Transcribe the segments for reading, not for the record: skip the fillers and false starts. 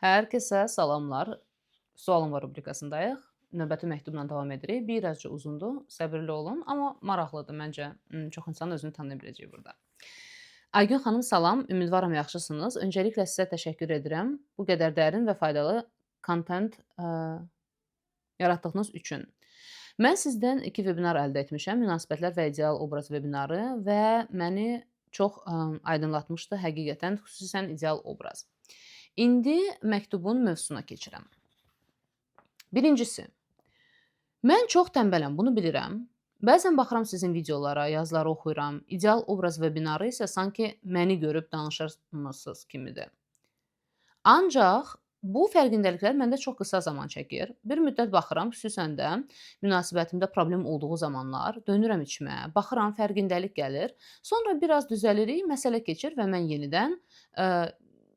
Hər kəsə salamlar. Sualım var rubrikasındayıq. Növbəti məktubla davam edirik. Birazca uzundur, səbirli olun, amma maraqlıdır məncə. Çox insan özünü tanıya biləcək burada. Aygün xanım salam, ümidvaram yaxşısınız. Öncəliklə sizə təşəkkür edirəm bu qədər dərin və faydalı kontent yaratdığınız üçün. Mən sizdən 2 webinar əldə etmişəm. Münasibətlər və ideal obraz webinarı və məni çox aydınlatmışdı həqiqətən, xüsusən ideal obraz. İndi məktubun mövzusuna keçirəm. Birincisi, mən çox tənbələm, bunu bilirəm. Bəzən baxıram sizin videolara, yazıları oxuyuram. İdeal obraz webinarı isə sanki məni görüb danışırsınız kimidir. Ancaq bu fərqindəliklər məndə çox qısa zaman çəkir. Bir müddət baxıram, xüsusən də münasibətimdə problem olduğu zamanlar dönürəm içmə, baxıram, fərqindəlik gəlir. Sonra biraz düzəlirik, məsələ keçir və mən yenidən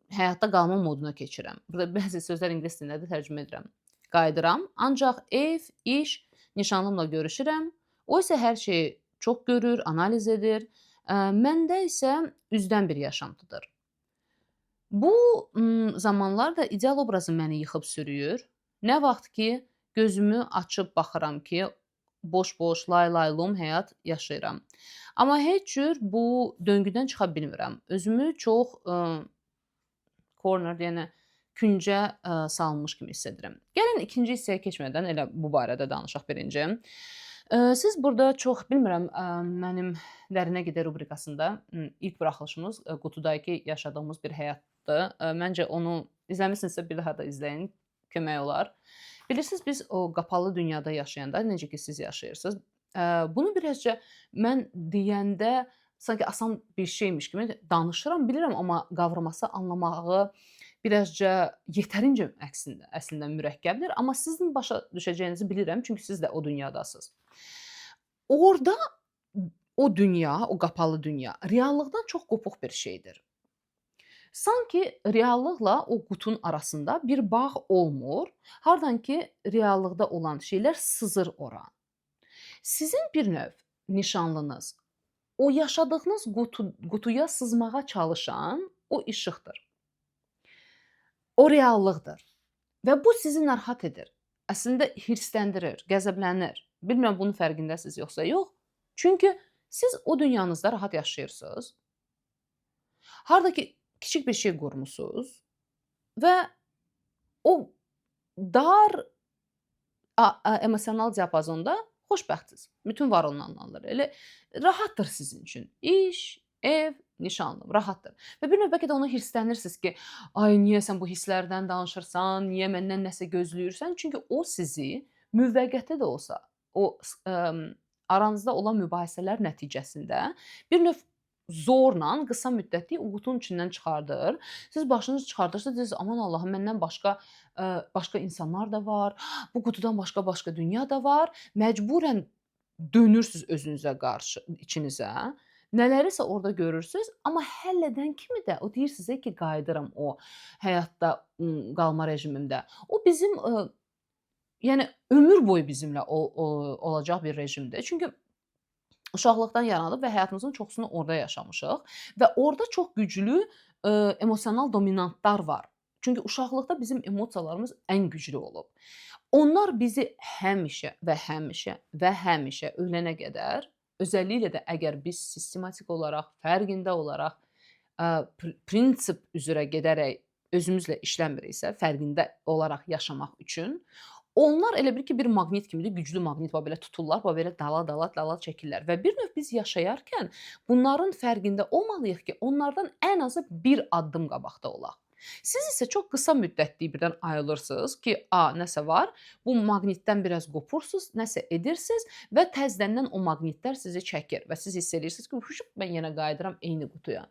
həyatda qalma moduna keçirəm. Burada bəzi sözlər ingilis dilində də tərcümə edirəm. Qayıdıram, ancaq ev, iş, nişanlımla görüşürəm. O isə hər şeyi çox görür, analiz edir. Məndə isə üzdən bir yaşantıdır. Bu zamanlar da ideal obrazı məni yıxıb sürüyür. Nə vaxt ki, gözümü açıb baxıram ki, boş-boş, lay-laylum həyat yaşayıram. Amma heç cür bu döngüdən çıxa bilmirəm. Özümü çox corner, yəni küncə salmış kimi hiss edirəm. Gəlin ikinci hissəyə keçmədən elə bu barədə danışaq birinci. Siz burada çox bilmirəm, mənim Dərinə Gedək rubrikasında ilk buraxılışımız qutudakı yaşadığımız bir həyatdır. Məncə onu izləmisinizsə bir daha da izləyin, kömək olar. Bilirsiniz, biz o qapalı dünyada yaşayanda, necə ki siz yaşayırsınız, bunu birazca mən deyəndə sanki asan bir şeymiş kimi danışıram, bilirəm, amma qavraması, anlamağı birazca yetərincə əslində mürəkkəbdir. Amma sizin başa düşəcəyinizi bilirəm, çünki siz də o dünyadasınız. Orda o dünya, o qapalı dünya reallıqdan çox qopuq bir şeydir. Sanki reallıqla o qutun arasında bir bağ olmur. Hardan ki reallıqda olan şeylər sızır ora. Sizin bir növ nişanlınız o yaşadığınız qutuya sızmağa çalışan o işıqdır. O reallıqdır və bu sizi narahat edir. Əslində hirsləndirir, qəzəblənir. Bilmirəm bunun fərqindəsiniz yoxsa yox. Çünki siz o dünyanızda rahat yaşayırsınız. Harda ki kiçik bir şey qurmusunuz və o dar emosional diapazonda xoşbəxtsiz. Bütün var olanlar elə rahatdır sizin üçün. İş, ev, nişanlım rahatdır. Və bir növ bəlkə də ona hirslənirsiniz ki, ay niyə sən bu hisslərdən danışırsan, niyə məndən nəsə gözləyirsən? Çünki o sizi müvəqqəti də olsa, o aranızda olan mübahisələr nəticəsində bir növ zorla qısa müddətli o qutunun içindən çıxardır. Siz başınızı çıxardırsınız, deyirsiniz, aman Allahım, məndən başqa insanlar da var, bu qutudan başqa dünya da var. Məcburən dönürsüz özünüzə qarşı, içinizə. Nələrisə orada görürsüz, amma həll edən kimi də o deyir sizə ki, qayıdıram o həyatda qalma rejimimdə. O bizim yəni ömür boyu bizimlə olacaq bir rejimdir. Çünki uşaqlıqdan yaranıb və həyatımızın çoxusunu orada yaşamışıq və orada çox güclü emosional dominantlar var. Çünki uşaqlıqda bizim emosiyalarımız ən güclü olub. Onlar bizi həmişə ölənə qədər, özəlliklə də əgər biz sistematik olaraq, fərqində olaraq, prinsip üzrə gedərək özümüzlə işləmiriksə, fərqində olaraq yaşamaq üçün, onlar elə bil ki, bir maqnit kimidir, güclü maqnit var, belə tuturlar, belə dala çəkirlər və bir növ biz yaşayarkən bunların fərqində olmalıyıq ki, onlardan ən azı bir addım qabaqda olaq. Siz isə çox qısa müddətli birdən ayılırsınız ki, nəsə var, bu maqnitdən biraz qopursunuz, nəsə edirsiniz və təzədən o maqnitlər sizi çəkir və siz hiss edirsiniz ki, mən yenə qayıdıram eyni qutuya.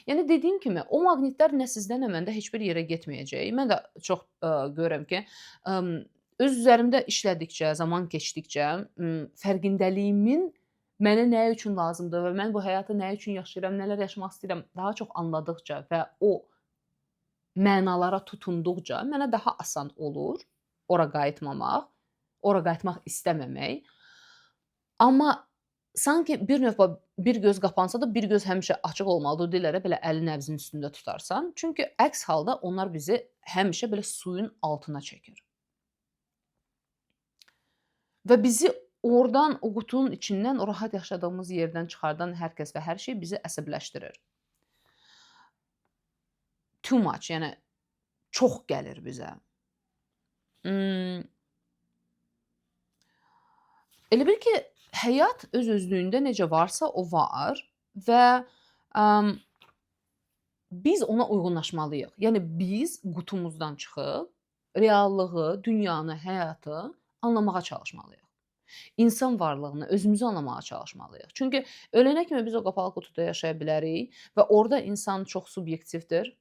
Yəni dediyim kimi, o maqnitlər nə sizdən, nə məndə heç bir yerə getməyəcək. Mən də çox görürəm ki, öz üzərimdə işlədikcə, zaman keçdikcə, fərqindəliyimin mənə nə üçün lazımdır və mən bu həyatı nə üçün yaşayıram, nələr yaşamaq istəyirəm, daha çox anladıqca və o mənalara tutunduqca mənə daha asan olur ora qayıtmamaq, ora qayıtmaq istəməmək. Amma sanki bir növ bir göz qapansa da bir göz həmişə açıq olmalıdır. Deyirlər belə əlin nəbzinin üstündə tutarsan. Çünki əks halda onlar bizi həmişə belə suyun altına çəkir. Və bizi oradan, o qutunun içindən, o rahat yaşadığımız yerdən çıxardan hər kəs və hər şey bizi əsəbləşdirir. Too much, yəni çox gəlir bizə. Elə bil ki, həyat öz-özlüyündə necə varsa o var və biz ona uyğunlaşmalıyıq. Yəni biz qutumuzdan çıxıb reallığı, dünyanı, həyatı anlamağa çalışmalıyıq. İnsan varlığını, özümüzü anlamağa çalışmalıyıq. Çünki ölənə kimi biz o qapalı qutuda yaşaya bilərik və orada insan çox subyektivdir.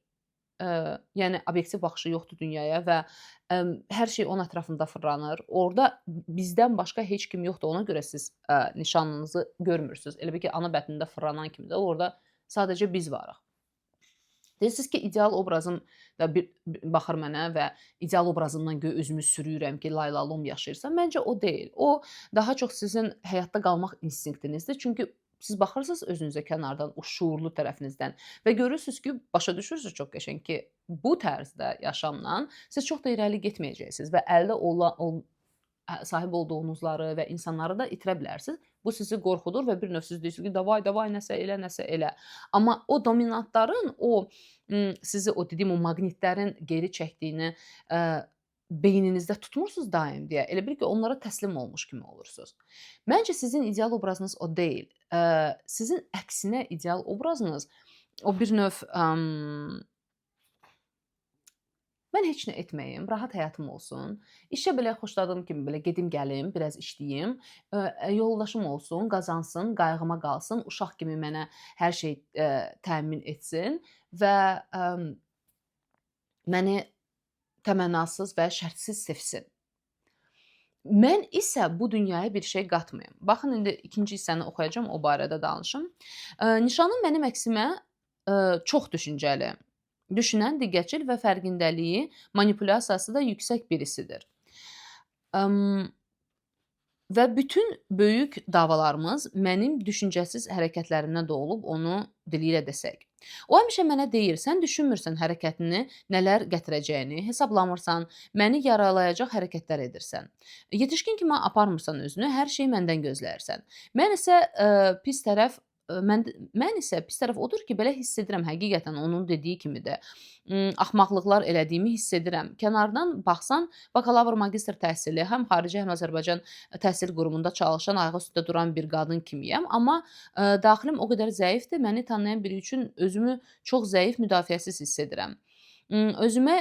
Yəni obyektiv baxışı yoxdur dünyaya və hər şey onun ətrafında fırlanır. Orada bizdən başqa heç kim yoxdur. Ona görə siz nişanlınızı görmürsüz. Elə bil ki, ana bətnində fırlanan kimi də orada sadəcə biz varıq. Deyirsiniz ki, ideal obrazım da baxır mənə və ideal obrazımdan göy özümü sürüyürəm ki, laylalom yaşayırsam. Məncə o deyil. O daha çox sizin həyatda qalmaq instinktinizdir. Çünki siz baxırsınız özünüzə kənardan, o şuurlu tərəfinizdən və görürsünüz ki, başa düşürsünüz çox qəşəng ki, bu tərzdə yaşamla siz çox da irəli getməyəcəksiniz və əldə sahib olduğunuzları və insanları da itirə bilərsiniz. Bu sizi qorxudur və bir növ siz deyirsiniz ki, davay, davay, nəsə elə, nəsə elə. Amma o dominantların, sizi o dediyim o maqnitlərin geri çəkdiyini beyninizdə tutmursunuz daim deyə. Elə bil ki, onlara təslim olmuş kimi olursunuz. Məncə sizin ideal obrazınız o deyil. Sizin əksinə ideal obrazınız o bir növ mən heç nə etməyim, rahat həyatım olsun. İşə belə xoşladığım kimi belə gedim gəlim, biraz işləyim. Yoldaşım olsun, qazansın, qayğıma qalsın, uşaq kimi mənə hər şey təmin etsin və məni təmənnasız və şərtsiz sevsin. Mən isə bu dünyaya bir şey qatmayım. Baxın, indi ikinci hissəni oxuyacağam, o barədə danışım. Nişanım mənim əksimə çox düşüncəli, düşünən, diqqətçil və fərqindəliyi, manipulyasiyası da yüksək birisidir. Və bütün böyük davalarımız mənim düşüncəsiz hərəkətlərimdən doğulub, onu dili ilə desək. O həmişə mənə deyir, sən düşünmürsən hərəkətini nələr gətirəcəyini, hesablamırsan, məni yaralayacaq hərəkətlər edirsən. Yetişkin kimi aparmırsan özünü, hər şeyi məndən gözləyirsən. Mən isə pis tərəf odur ki, belə hiss edirəm, həqiqətən onun dediyi kimidir. Axmaqlıqlar elədiyimi hiss edirəm. Kənardan baxsan, bakalavr, magistr təhsili, həm xarici, həm Azərbaycan təhsil qurumunda çalışan, ayağı üstündə duran bir qadın kimiyəm. Amma daxilim o qədər zəifdir, məni tanıyan biri üçün özümü çox zəif, müdafiəsiz hiss edirəm. Özümə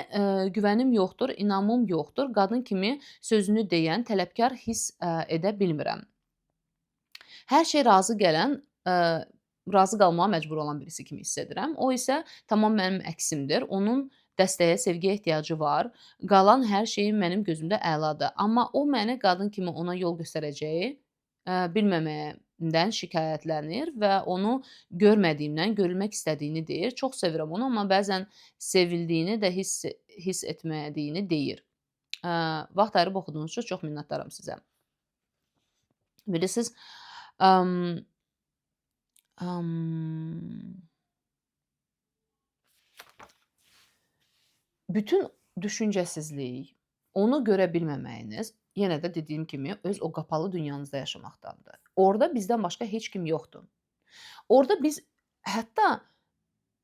güvənim yoxdur, inamım yoxdur. Qadın kimi sözünü deyən, tələbkar hiss edə bilmirəm. Hər şey razı qalmağa məcbur olan birisi kimi hiss edirəm. O isə tamam mənim əksimdir. Onun dəstəyə, sevgiyə ehtiyacı var. Qalan hər şeyim mənim gözümdə əladır. Amma o məni qadın kimi ona yol göstərəcəyi bilməməyimdən şikayətlənir və onu görmədiyimdən görülmək istədiyini deyir. Çox sevirəm onu, amma bəzən sevildiyini də hiss etmədiyini deyir. Vaxt ayırıb oxuduğunuz üçün çox minnətdaram sizə. Bilirsiniz, bütün düşüncəsizlik, onu görə bilməməyiniz, yenə də dediyim kimi, öz o qapalı dünyanızda yaşamaqdandır. Orada bizdən başqa heç kim yoxdur. Orada biz hətta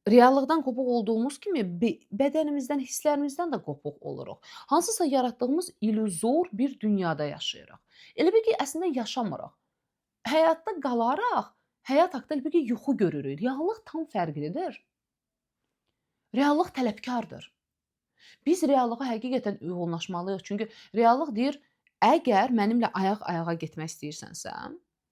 reallıqdan qopuq olduğumuz kimi bədənimizdən, hisslərimizdən də qopuq oluruq. Hansısa yaratdığımız illüzor bir dünyada yaşayırıq. Elə bil ki, əslində yaşamırıq. Həyatda qalaraq, həyat haqqında elə bil ki, yuxu görürük. Reallıq tam fərqlidir. Reallıq tələbkardır. Biz reallığa həqiqətən uyğunlaşmalıyıq. Çünki reallıq deyir, əgər mənimlə ayaq-ayağa getmək istəyirsənsə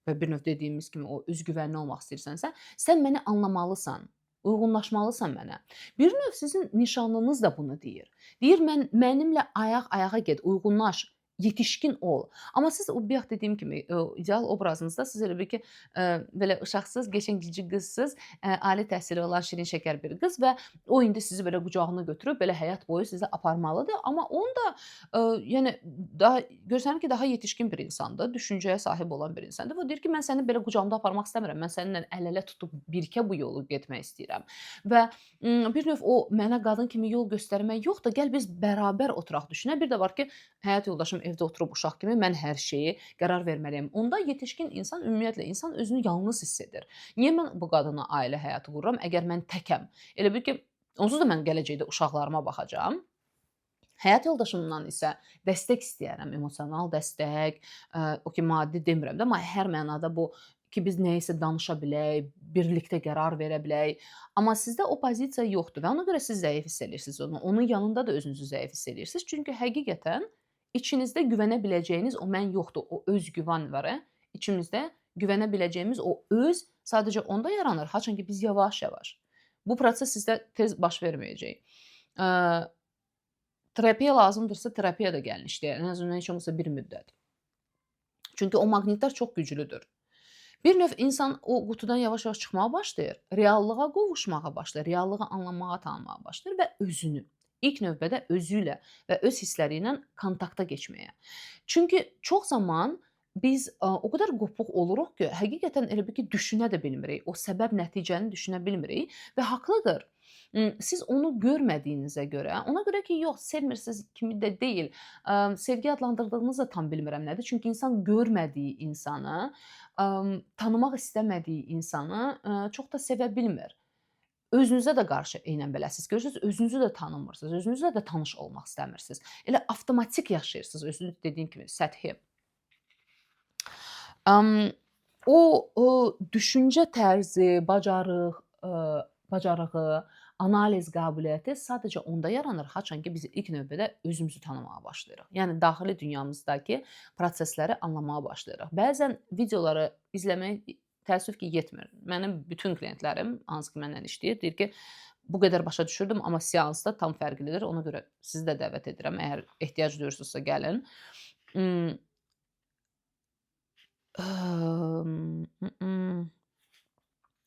və bir növ dediyimiz kimi o özgüvənli olmaq istəyirsənsə, sən məni anlamalısan, uyğunlaşmalısan mənə. Bir növ sizin nişanlınız da bunu deyir. Deyir, mənimlə ayaq-ayağa get, uyğunlaş. yetişkin ol. Amma siz o bayaq dediyim kimi, o ideal obrazınızda siz elə bil ki, belə uşaqsız, qəşəng qızsız, ali təhsili olan şirin şəkər bir qız və o indi sizi belə qucağına götürüb belə həyat boyu sizi aparmalıdır. Amma onun da, yəni daha görsənir ki, daha yetişkin bir insandır, düşüncəyə sahib olan bir insandır və o deyir ki, mən səni belə qucağımda aparmaq istəmirəm. Mən səninlə əl-ələ tutub birgə bu yolu getmək istəyirəm və bir növ o mənə qadın kimi yol göstərmək yox da, gəl biz bərabər oturaq düşünək. Bir də var ki, həyat yoldaşım evdə oturub uşaq kimi mən hər şeyi qərar verməliyəm. Onda yetişkin insan ümumiyyətlə insan özünü yalnız hiss edir. Niyə mən bu qadına ailə həyatı qururam, əgər mən təkəm? Elə bil ki, onsuz da mən gələcəkdə uşaqlarıma baxacağam. Həyat yoldaşımdan isə dəstək istəyərəm, emosional dəstək, o ki, maddi demirəm də, amma hər mənada bu ki, biz nəyisə danışa bilək, birlikdə qərar verə bilək. Amma sizdə o pozisiya yoxdur və ona görə siz zəif hiss eləyirsiniz onu. Onun yanında da özünüzü zəif hiss eləyirsiniz. Çünki həqiqətən içinizdə güvənə biləcəyiniz o mən yoxdur, o özgüvən var. İçimizdə güvənə biləcəyimiz o öz sadəcə onda yaranır, haçan ki biz yavaş-yavaş. Bu proses sizdə tez baş verməyəcək. Terapiya lazımdırsa, terapiya da gəlin işləyər. Ən azından heç olmasa bir müddət. Çünki o maqnitlər çox güclüdür. Bir növ insan o qutudan yavaş-yavaş çıxmağa başlayır, reallığa qovuşmağa başlayır, reallığı anlamağa, tanımağa başlayır və özünü, ilk növbədə özü ilə və öz hissləri ilə kontakta keçməyə. Çünki çox zaman biz o qədər qopuq oluruq ki, həqiqətən elə bil ki, düşünə də bilmirik. O səbəb-nəticəni düşünə bilmirik və haqlıdır. Siz onu görmədiyinizə görə, ona görə ki, yox, sevmirsiniz kimi də deyil. Sevgi adlandırdığınızı da tam bilmirəm nədir. Çünki insan görmədiyi insanı, tanımaq istəmədiyi insanı çox da sevə bilmir. Özünüzə də qarşı eynən beləsiniz. Görürsüz, özünüzü də tanımırsınız, özünüzlə də tanış olmaq istəmirsiniz. Elə avtomatik yaşayırsınız, özünüz dediyim kimi səthi. O düşüncə tərzi, bacarığı, analiz qabiliyyəti sadəcə onda yaranır, haçan ki biz ilk növbədə özümüzü tanımağa başlayırıq. Yəni daxili dünyamızdakı prosesləri anlamağa başlayırıq. Bəzən videoları izləmək təəssüf ki yetmir. Mənim bütün klientlərim, hansı ki mənlə işləyir, deyir ki, bu qədər başa düşürdüm, amma seansda tam fərqlidir. Ona görə sizi də dəvət edirəm. Əgər ehtiyac duyursunuzsa gəlin.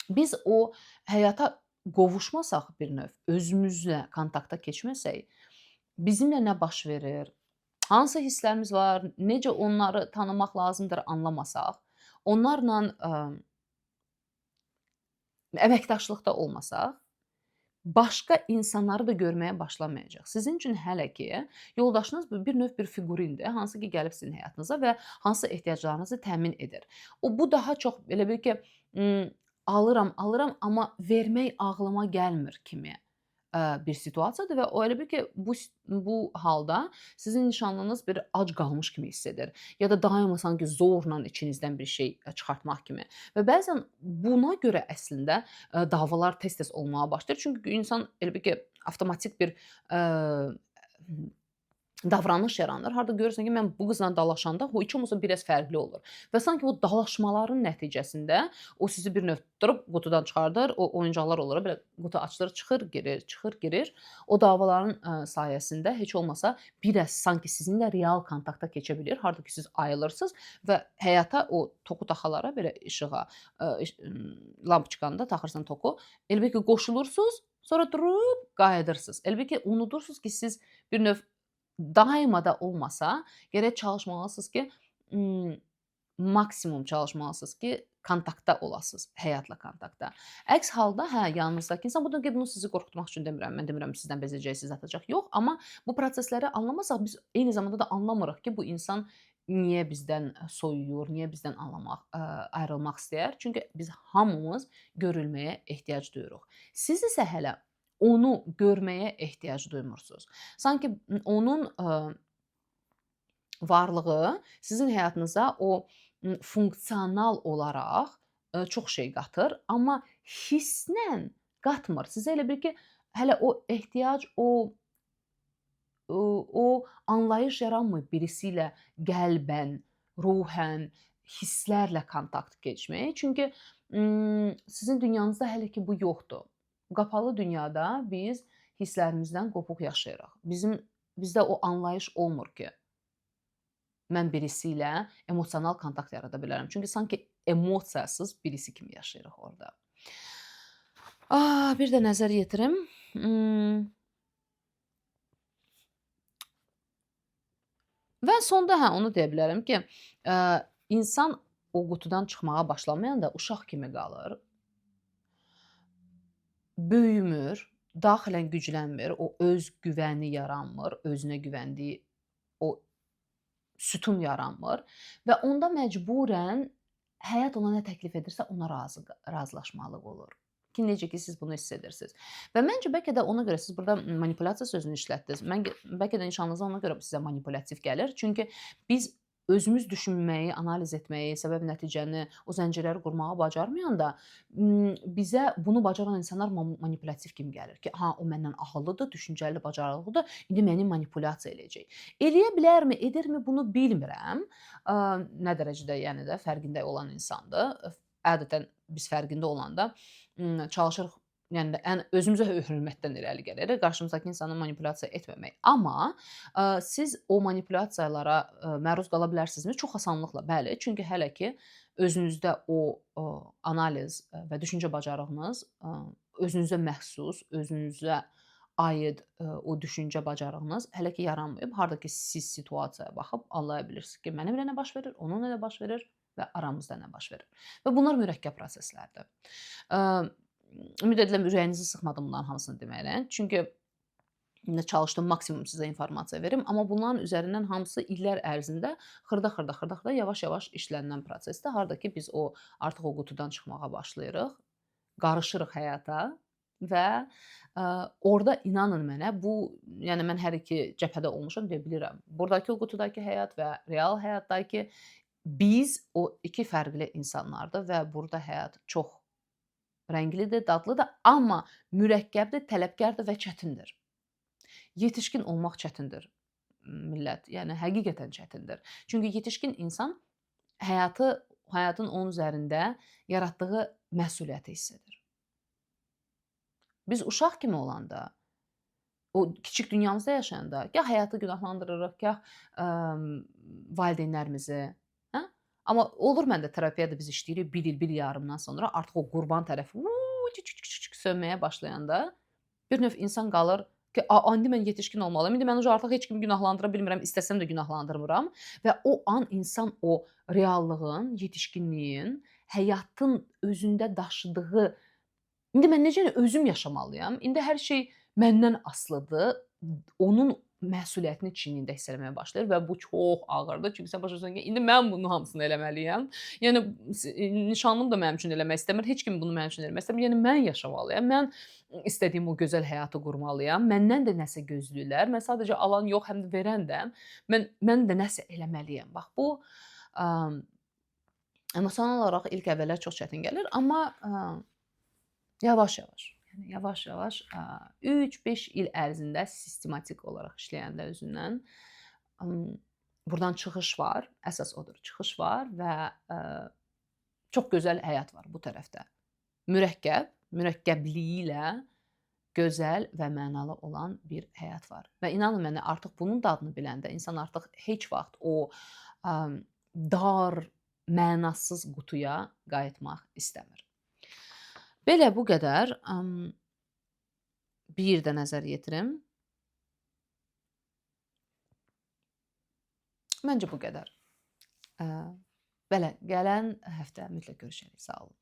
Biz o həyata qovuşmasaq bir növ, özümüzlə kontakta keçməsək, bizimlə nə baş verir, hansı hisslərimiz var, necə onları tanımaq lazımdır anlamasaq, onlarla əməkdaşlıqda olmasaq, başqa insanları da görməyə başlamayacaq. Sizin üçün hələ ki, yoldaşınız bir növ bir fiqurindir, hansı ki gəlib sizin həyatınıza və hansı ehtiyaclarınızı təmin edir. Bu daha çox elə bil ki, alıram, amma vermək ağlıma gəlmir kimi bir situasiyadır və o elə bil ki, bu halda sizin nişanlınız bir ac qalmış kimi hiss edir ya da daima sanki zorla içinizdən bir şey çıxartmaq kimi. Və bəzən buna görə əslində davalar tez-tez olmağa başlayır. Çünki insan elə bil ki, avtomatik bir davranış yaranır. Harda görürsən ki, mən bu qızla dalaşanda o heç olmasa biraz fərqli olur. Və sanki bu dalaşmaların nəticəsində o sizi bir növ tutub qutudan çıxardır. O oyuncaqlar olur, belə qutu açılır, çıxır, girir, çıxır, girir. O davaların sayəsində heç olmasa biraz sanki sizinlə real kontakta keçə bilir. Harda ki siz ayılırsınız və həyata o toku taxalara belə işığa, lampoçkanda taxırsan toku. Elə bil ki qoşulursunuz, sonra durub qayıdırsınız. Elə bil ki unudursunuz ki siz bir növ daima da olmasa gərək çalışmalısınız ki, maksimum çalışmalısınız ki, kontaktda olasınız, həyatla kontaktda. Əks halda, yanınızdakı insan, bunu sizi qorxutmaq üçün demirəm. Mən demirəm sizdən bezəcək, sizi atacaq. Yox, amma bu prosesləri anlamasaq biz eyni zamanda da anlamırıq ki, bu insan niyə bizdən soyuyur, niyə bizdən ayrılmaq istəyər? Çünki biz hamımız görülməyə ehtiyac duyuruq. Siz isə hələ onu görməyə ehtiyac duymursunuz. Sanki onun varlığı sizin həyatınıza o funksional olaraq çox şey qatır, amma hisslə qatmır. Sizə elə bil ki, hələ o ehtiyac, o anlayış yaranmır birisi ilə qəlbən, ruhən, hisslərlə kontakt keçməyə. Çünki sizin dünyanızda hələ ki bu yoxdur. Qapalı dünyada biz hisslərimizdən qopuq yaşayırıq. Bizdə o anlayış olmur ki, mən birisi ilə emosional kontakt yarada bilərəm. Çünki sanki emosiyasız birisi kimi yaşayırıq orada. Bir də nəzər yetirim. Və sonda onu deyə bilərəm ki, insan o qutudan çıxmağa başlamayanda uşaq kimi qalır. Böyümür, daxilən güclənmir, o öz güvəni yaranmır, özünə güvəndiyi o sütun yaranmır və onda məcburən həyat ona nə təklif edirsə ona razılaşmalı olur. Ki necə ki siz bunu hiss edirsiniz. Və məncə bəlkə də ona görə siz burada manipulyasiya sözünü işlətdiniz. Bəlkə də nişanlınıza ona görə sizə manipulyattiv gəlir. Çünki biz özümüz düşünməyi, analiz etməyi, səbəb-nəticəni, o zəncirləri qurmağı bacarmayanda bizə bunu bacaran insanlar manipulyattiv kimi gəlir ki, o məndən ağıllıdır, düşüncəli, bacarıqlıdır, indi məni manipulyasiya eləyəcək. Eləyə bilərmi, edirmi bunu bilmirəm. Nə dərəcədə yəni də fərqində olan insandır. Adətən biz fərqində olanda çalışırıq, yəni də özümüzə hörmətdən irəli gəlirik, qarşımızdakı insanı manipulyasiya etməmək. Amma siz o manipulyasiyalara məruz qala bilərsinizmi? Çox asanlıqla, bəli. Çünki hələ ki özünüzdə o analiz və düşüncə bacarığınız özünüzə məxsus, özünüzə aid o düşüncə bacarığınız hələ ki yaranmayıb. Harda ki siz situasiyaya baxıb anlaya bilirsiniz ki, mənimlə nə baş verir, onunla nə baş verir və aramızda nə baş verir. Və bunlar mürəkkəb proseslərdir. Ümid edirəm ürəyinizi sıxmadım bunların hamısını deməklə. Çünki çalışdım maksimum sizə informasiya verim, amma bunların üzərindən hamısı illər ərzində xırda yavaş-yavaş işlənən prosesdir. Harda ki biz artıq o qutudan çıxmağa başlayırıq, qarışırıq həyata və orada inanın mənə, yəni mən hər iki cəbhədə olmuşam deyə bilirəm. Buradakı o qutudakı həyat və real həyatdakı biz o iki fərqli insanlardır və burada həyat çox rənglidir, dadlıdır, amma mürəkkəbdir, tələbkardır və çətindir. Yetişkin olmaq çətindir, millət. Yəni həqiqətən çətindir. Çünki yetişkin insan həyatın onun üzərində yaratdığı məsuliyyəti hiss edir. Biz uşaq kimi olanda, o kiçik dünyamızda yaşayanda gah həyatı günahlandırırıq, gah valideynlərimizi. Amma olur məndə terapiyada biz işləyirik 1 il, 1 yarımdan sonra artıq o qurban tərəfi sönməyə başlayanda bir növ insan qalır ki, indi mən yetişkin olmalıyam, indi mən artıq heç kimi günahlandıra bilmirəm, istəsəm də günahlandırmıram və o an insan o reallığın, yetişkinliyin, həyatın özündə daşıdığı, indi mən necə özüm yaşamalıyam, indi hər şey məndən asılıdır, onun məsuliyyətini çiynində hiss eləməyə başlayır və bu çox ağırdır. Çünki sən başa düşürsən ki, indi mən bunun hamısını eləməliyəm. Yəni nişanlım da mənim üçün eləmək istəmir, heç kim bunu mənim üçün eləmək istəmir. Yəni mən yaşamalıyam, mən istədiyim o gözəl həyatı qurmalıyam. Məndən də nəsə gözləyirlər. Mən sadəcə alan yox, həm də verəndəm. Mən də nəsə eləməliyəm. Bax bu emosional olaraq ilk əvvəllər çox çətin gəlir, amma yavaş-yavaş. Yəni yavaş-yavaş 3-5 il ərzində sistematik olaraq işləyəndə özündən burdan çıxış var. Əsas odur, çıxış var və çox gözəl həyat var bu tərəfdə. Mürəkkəbliyi ilə gözəl və mənalı olan bir həyat var. Və inanın mənə artıq bunun dadını biləndə insan artıq heç vaxt o dar, mənasız qutuya qayıtmaq istəmir. Belə bu qədər. Bir də nəzər yetirim. Məncə bu qədər. Belə, gələn həftə mütləq görüşərik. Sağ olun.